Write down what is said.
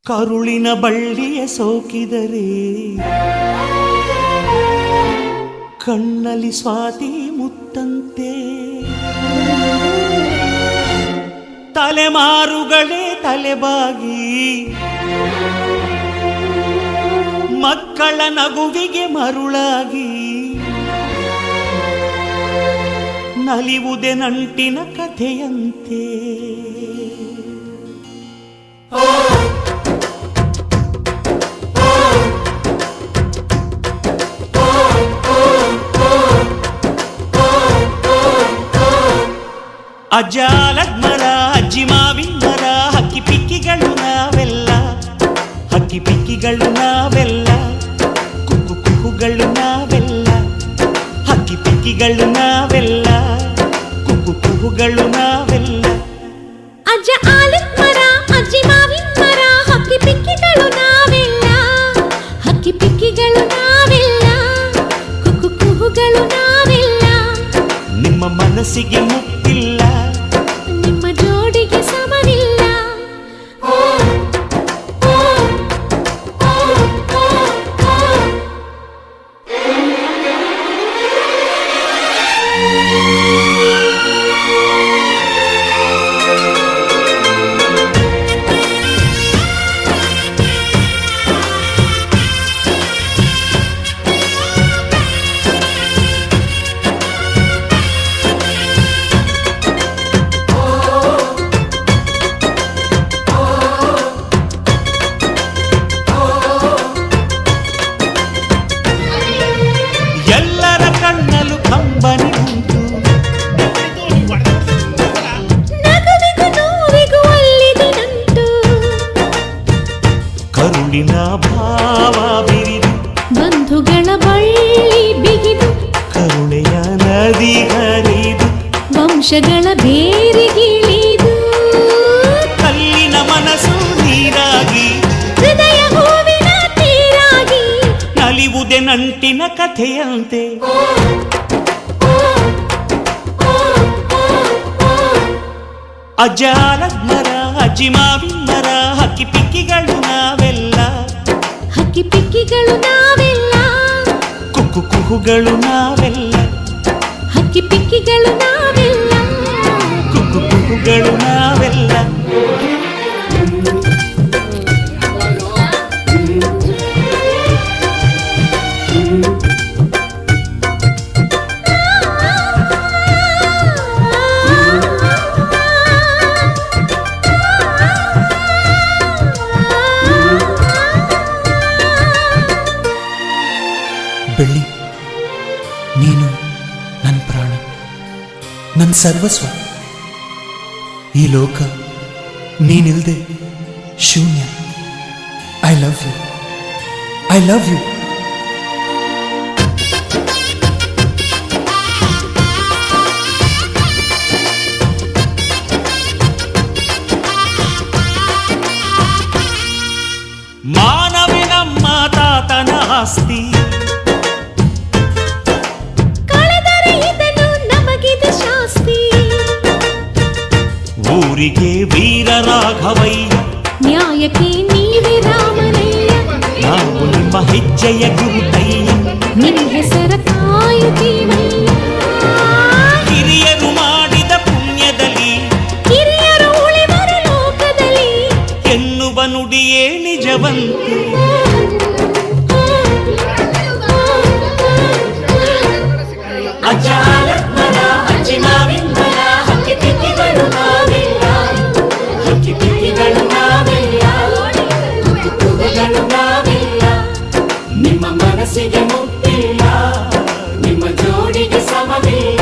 ಕರುಳಿನ ಬಳ್ಳಿಯ ಸೋಕಿದರೆ ಕಣ್ಣಲ್ಲಿ ಸ್ವಾತಿ ಮುತ್ತಂತೆ ತಲೆಮಾರುಗಳೇ ತಲೆಬಾಗಿ ಮಕ್ಕಳ ನಗುವಿಗೆ ಮರುಳಾಗಿ ನಲಿವುದೆ ನಂಟಿನ ಕಥೆಯಂತೆ ಅಜ್ಜ ಆಲದ ಅಜ್ಜಿ ಮಾವಿನ ಮರ ಹಕ್ಕಿ ಪಿಕ್ಕಿಗಳು ನಾವೆಲ್ಲ ಹಕ್ಕಿ ಪಿಕ್ಕಿಗಳು ನಾವೆಲ್ಲ ಕುಕ್ಕು ಕುಹುಗಳು ನಾವೆಲ್ಲ ಹಕ್ಕಿ ಪಿಕ್ಕಿಗಳು ನಾವೆಲ್ಲ ಕುಕ್ಕು ಕುಹುಗಳು ನಾವೆಲ್ಲ ಅಜ್ಜ ಆಲದ ಮರ ಅಜ್ಜಿ ಮಾವಿನ ಮರ ಹಕ್ಕಿ ಪಿಕ್ಕಿಗಳು ನಾವೆಲ್ಲ ಹಕ್ಕಿ ಪಿಕ್ಕಿಗಳು ನಾವೆಲ್ಲ ಕುಕ್ಕು ಕುಹುಗಳು ನಾವೆಲ್ಲ ನಿಮ್ಮ ಮನಸ್ಸಿಗೆ ಮುಟ್ಟಿಲ್ಲ ನಿಮ್ಮ ಜೋಡಿಗೆ ಸಮವಿಲ್ಲ ಎಲ್ಲರ ಕಣ್ಣಲು ಕಂಬನಿ ಉಂಟು ನಗುವಿಗೂ ನೋವಿಗೂ ಅಲ್ಲಿದೆ ನಂಟು ಕರುಳಿನ ಭಾವ ಬಿರಿದು ಬಂಧುಗಳ ಬಳ್ಳಿ ಬಿಗಿದು ಕರುಣೆಯ ನದಿ ಹರಿದು ವಂಶಗಳ ಬೇರಿಗಿಳಿದು ಕಲ್ಲಿನ ಮನಸ್ಸು ನೀರಾಗಿ ಹೃದಯ ಹೂವಿನ ತೀರಾಗಿ ನಲಿವುದೆ ನಂಟಿನ ಕಥೆಯಂತೆ ಅಜ್ಜ ಆಲದ ಮರ ಅಜ್ಜಿ ಮಾವಿನ ಮರ ಹಕ್ಕಿ ಪಿಕ್ಕಿಗಳು ನಾವೆಲ್ಲ ಹಕ್ಕಿ ಪಿಕ್ಕಿಗಳು ನಾವೆಲ್ಲ ಕುಕ್ಕು ಕುಹುಗಳು ನಾವೆಲ್ಲ ಹಕ್ಕಿ ಪಿಕ್ಕಿಗಳು ನಾವೆಲ್ಲ ಕುಕ್ಕು ಕುಹುಗಳು ನಾವೆಲ್ಲ ಬೆಳ್ಳಿ ನೀನು ನನ್ನ ಪ್ರಾಣ ನನ್ನ ಸರ್ವಸ್ವ ಈ ಲೋಕ ನೀನಿಲ್ದೆ ಶೂನ್ಯ I love you I love you ಮಾನವೇ ನಮ್ಮ ತಾತನ ಆಸ್ತಿ ಕಳೆದರೆ ಇದನ್ನು ನಮಗಿದು ಶಾಸ್ತಿ ಊರಿಗೆ ವೀರ ರಾಘವಯ್ಯ ನ್ಯಾಯಕ್ಕೆ ನೀವೇ ರಾಮನಯ್ಯ ನಾವು ನಿಮ್ಮ ಹೆಜ್ಜೆಯ ಗುರುತಯ್ಯ ನಿನ್ನ ಹೆಸರ ಕಾಯುತ್ತೀವಯ್ಯ ಹಿರಿಯರು ಮಾಡಿದ ಪುಣ್ಯದಲ್ಲಿ ಹಿರಿಯರು ಉಳಿವರು ಲೋಕದಲ್ಲಿ ಎನ್ನುವ ನುಡಿಯೇ ನಿಜವಂತೆ ಅಜ್ಜ ಆಲದ ಮರ ಅಜ್ಜಿ ಮಾವಿನ ಮರ ಹಕ್ಕಿ ಪಿಕ್ಕಿಗಳು ನಾವೆಲ್ಲ ಹಕ್ಕಿ ಪಿಕ್ಕಿಗಳು ನಾವೆಲ್ಲ ಕುಕ್ಕು ಕುಹುಗಳು ನಾವೆಲ್ಲ ನಿಮ್ಮ ಮನಸ್ಸಿಗೆ ಮುಟ್ಟಿಲ್ಲ ನಿಮ್ಮ ಜೋಡಿಗೆ ಸಮವಿಲ್ಲ